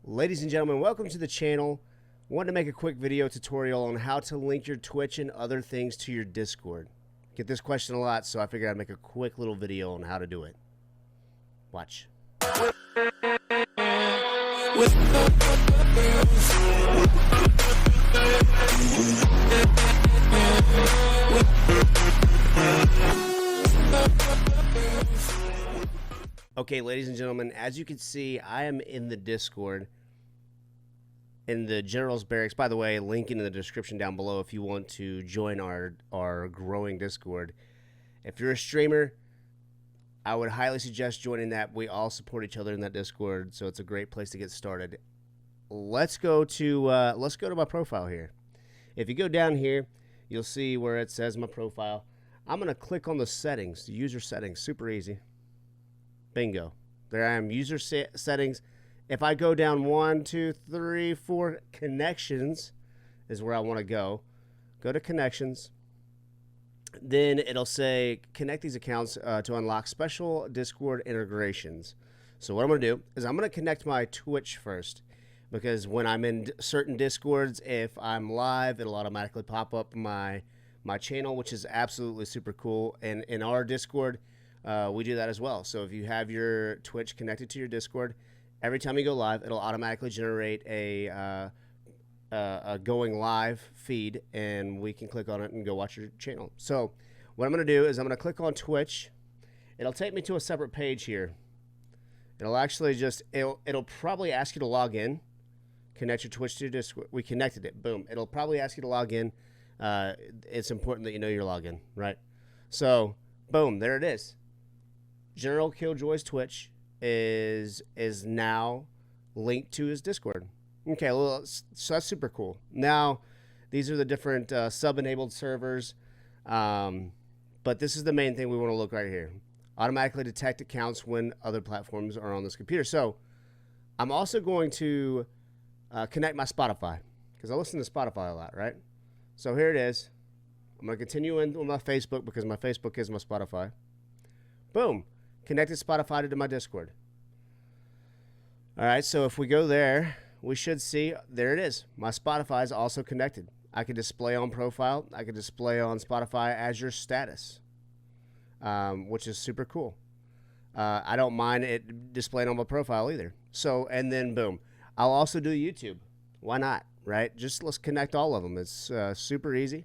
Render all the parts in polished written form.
Ladies and gentlemen, welcome to the channel. Wanted to make a quick video tutorial on how to link your Twitch and other things to your Discord. Get this question a lot, so I figured I'd make a quick little video on how to do it. Watch. Okay, ladies and gentlemen, as you can see, I am in the Discord in the General's Barracks. By the way, link in the description down below if you want to join our growing Discord. If you're a streamer, I would highly suggest joining that. We all support each other in that Discord, so it's a great place to get started. Let's go to my profile here. If you go down here, you'll see where it says my profile. I'm gonna click on the settings, the user settings. Super easy. Bingo. There I am, user settings. If I go down 1, 2, 3, 4, connections is where I want to go. Go to connections. Then it'll say connect these accounts to unlock special Discord integrations. So what I'm going to do is I'm going to connect my Twitch first, because when I'm in certain Discords, if I'm live, it'll automatically pop up my channel, which is absolutely super cool. And in our Discord, we do that as well. So if you have your Twitch connected to your Discord, every time you go live, it'll automatically generate a going live feed, and we can click on it and go watch your channel. So what I'm going to do is I'm going to click on Twitch. It'll take me to a separate page here. It'll actually just, it'll probably ask you to log in, connect your Twitch to your Discord. We connected it. Boom. It'll probably ask you to log in. It's important that you know your login, right? So boom, there it is. General Killjoy's Twitch is now linked to his Discord. Okay, well, so that's super cool. Now, these are the different sub-enabled servers, but this is the main thing we want to look right here. Automatically detect accounts when other platforms are on this computer. So I'm also going to connect my Spotify, because I listen to Spotify a lot, right? So here it is. I'm going to continue in with my Facebook, because my Facebook is my Spotify. Boom. Connected Spotify to my Discord. All right, so if we go there, we should see, there it is. My Spotify is also connected. I can display on profile. I can display on Spotify as your status, which is super cool. I don't mind it displaying on my profile either. So, and then boom. I'll also do YouTube. Why not, right? Just let's connect all of them. It's super easy.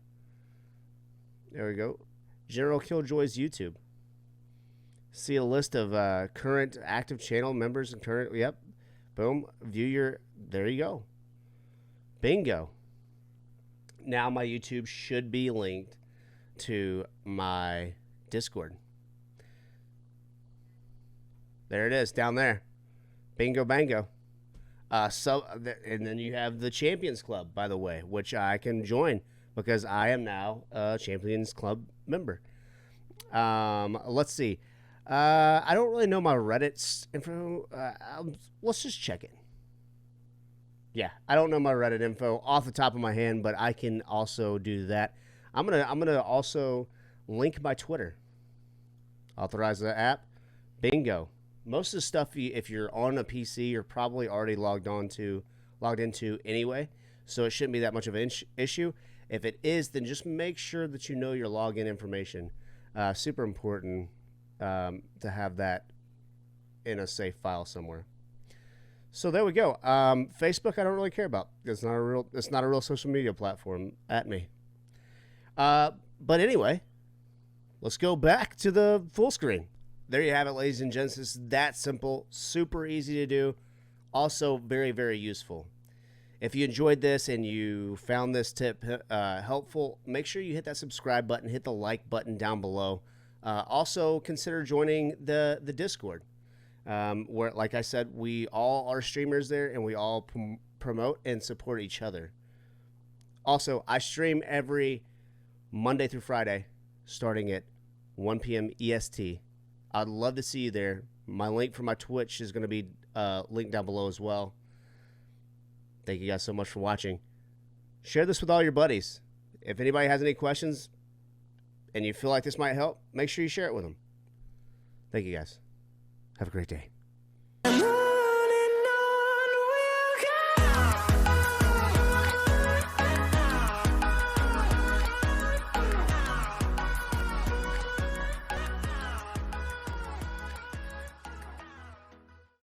There we go. General Killjoy's YouTube. See a list of current active channel members and current, yep. Boom. View your, there you go. Bingo. Now my YouTube should be linked to my Discord. There it is, down there. Bingo bango. And then you have the Champions Club, by the way, which I can join because I am now a Champions Club member. Let's see. I don't really know my Reddit info. Let's just check it. Yeah, I don't know my Reddit info off the top of my hand, but I can also do that. I'm gonna also link my Twitter. Authorize the app. Bingo. Most of the stuff, if you're on a PC, you're probably already logged into anyway, so it shouldn't be that much of an issue. If it is, then just make sure that you know your login information. Super important. To have that in a safe file somewhere. So there we go. Facebook, I don't really care about. It's not a real social media platform at me. But anyway, let's go back to the full screen. There you have it, ladies and gents. It's that simple, super easy to do. Also very, very useful. If you enjoyed this and you found this tip helpful, make sure you hit that subscribe button, hit the like button down below. Also consider joining the Discord, where, like I said, we all are streamers there, and we all promote and support each other. Also, I stream every Monday through Friday, starting at 1 p.m. EST. I'd love to see you there. My link for my Twitch is going to be linked down below as well. Thank you guys so much for watching. Share this with all your buddies. If anybody has any questions, and you feel like this might help, make sure you share it with them. Thank you guys. Have a great day.